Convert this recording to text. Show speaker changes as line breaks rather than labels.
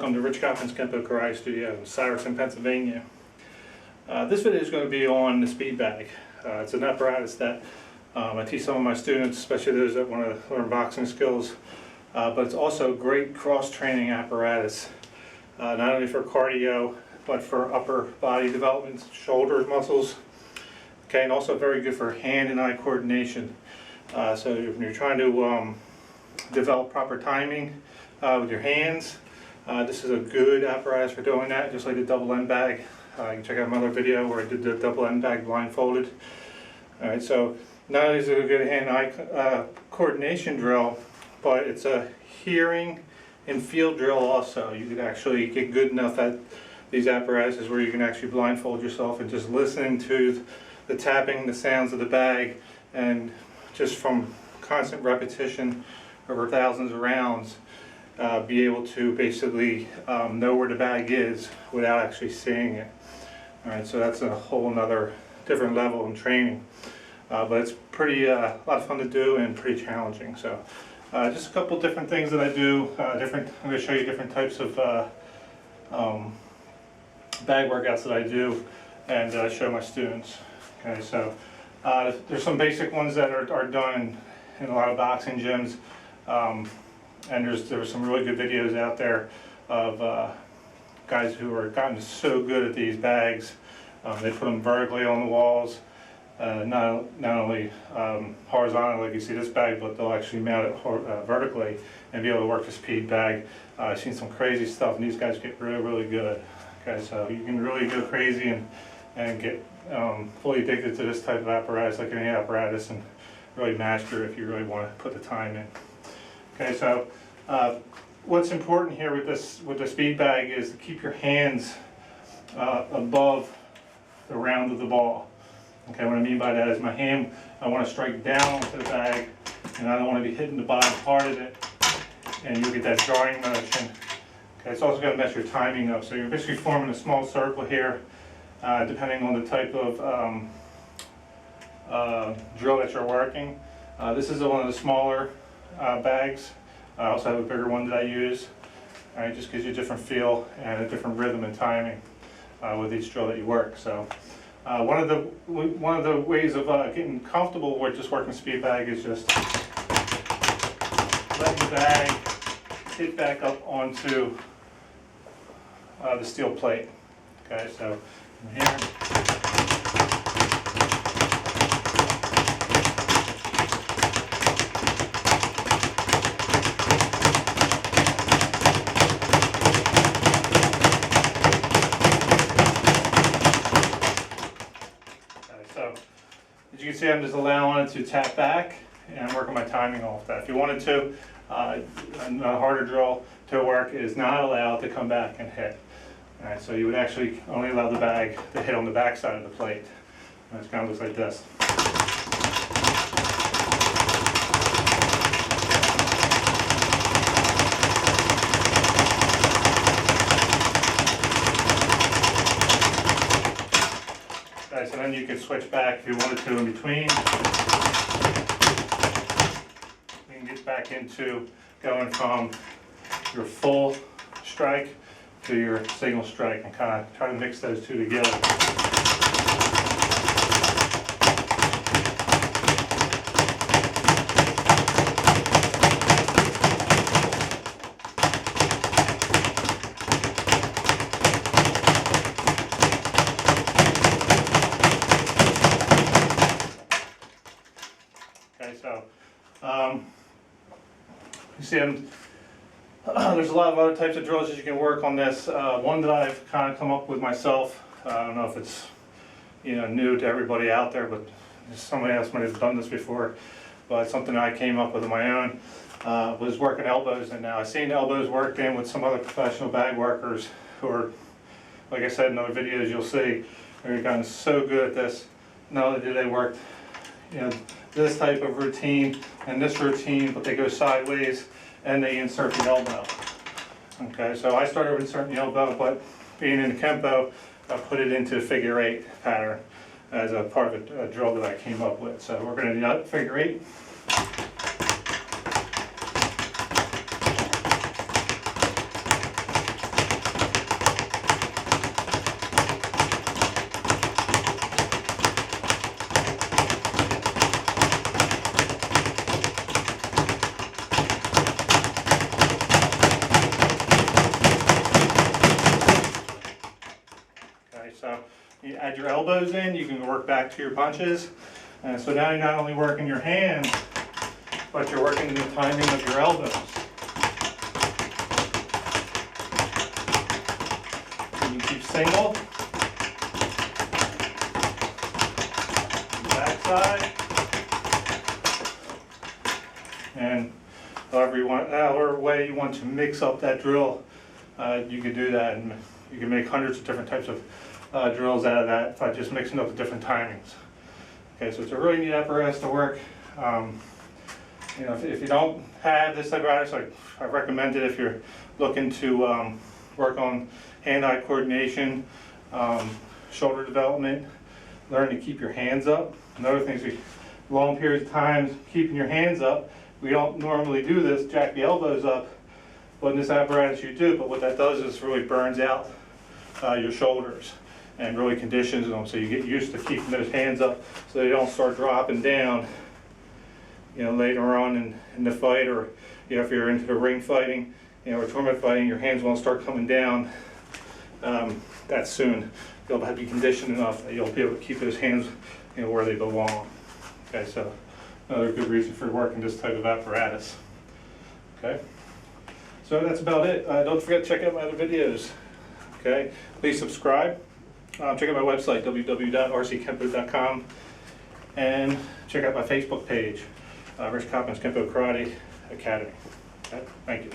Welcome to Rich Coppens Kempo Karate Studio in Syverson, Pennsylvania. This video is going to be on the speed bag. It's an apparatus that I teach some of my students, especially those that want to learn boxing skills. But it's also a great cross-training apparatus, not only for cardio, but for upper body development, shoulders, muscles. Okay, and also very good for hand and eye coordination. So if you're trying to develop proper timing with your hands, this is a good apparatus for doing that, just like the double end bag. You can check out my other video where I did the double end bag blindfolded. Alright, so not only is it a good hand-eye coordination drill, but it's a hearing and field drill also. You can actually get good enough at these apparatuses where you can actually blindfold yourself and just listen to the tapping, the sounds of the bag, and just from constant repetition over thousands of rounds, be able to basically know where the bag is without actually seeing it. Alright, so that's a whole nother different level in training. But it's pretty a lot of fun to do and pretty challenging. So just a couple different things that I do. I'm going to show you different types of bag workouts that I do and show my students. Okay, so there's some basic ones that are done in a lot of boxing gyms. And there's some really good videos out there of guys who are gotten so good at these bags. They put them vertically on the walls, not only horizontally like you see this bag, but they'll actually mount it vertically and be able to work the speed bag. I've seen some crazy stuff, and these guys get really good. Okay, so you can really go crazy and get fully addicted to this type of apparatus, like any apparatus, and really master it if you really want to put the time in. Okay, so what's important here with the speed bag is to keep your hands above the round of the ball. Okay, what I mean by that is my hand, I want to strike down onto the bag, and I don't want to be hitting the bottom part of it, and you'll get that jarring motion. Okay, it's also going to mess your timing up. So you're basically forming a small circle here, depending on the type of drill that you're working. This is one of the smaller bags. I also have a bigger one that I use. It just gives you a different feel and a different rhythm and timing with each drill that you work. So one of the ways of getting comfortable with just working speed bag is just letting the bag hit back up onto the steel plate. Okay, so from here. So, as you can see, I'm just allowing it to tap back, and I'm working my timing off that. If you wanted to, a harder drill to work is not allowed to come back and hit. Alright, so you would actually only allow the bag to hit on the back side of the plate. And it kind of looks like this. So then you can switch back if you wanted to in between. You can get back into going from your full strike to your single strike and kind of try to mix those two together. Okay, so you see there's a lot of other types of drills that you can work on this. One that I've kind of come up with myself. I don't know if it's new to everybody out there, but somebody else might have done this before. But something I came up with on my own was working elbows. And now I've seen elbows worked in with some other professional bag workers who are, like I said in other videos, you'll see they've gotten so good at this. Not only do they work this type of routine and this routine, but they go sideways and they insert the elbow. Okay, so I started with inserting the elbow, but being in the Kempo, I put it into a figure 8 pattern as a part of a drill that I came up with. So we're going to do figure 8. You add your elbows in, you can work back to your punches. And so now you're not only working your hands, but you're working the timing of your elbows. And you keep single, backside, and however way you want to mix up that drill, you can do that, and you can make hundreds of different types of drills out of that by just mixing up the different timings. Okay, so it's a really neat apparatus to work. You know, if you don't have this apparatus, I recommend it if you're looking to work on hand-eye coordination, shoulder development, learn to keep your hands up. Another thing is long periods of time keeping your hands up. We don't normally do this, jack the elbows up, but in this apparatus you do, but what that does is really burns out your shoulders and really conditions them, so you get used to keeping those hands up so they don't start dropping down, you know, later on in the fight, or you know, if you're into the ring fighting, you know, or tournament fighting, your hands won't start coming down that soon. You'll have to be conditioned enough that you'll be able to keep those hands, you know, where they belong. Okay, so another good reason for working this type of apparatus. Okay, so that's about it. Don't forget to check out my other videos. Okay, please subscribe. Check out my website, www.rckempo.com, and check out my Facebook page, Rich Coppens Kempo Karate Academy. Okay, thank you.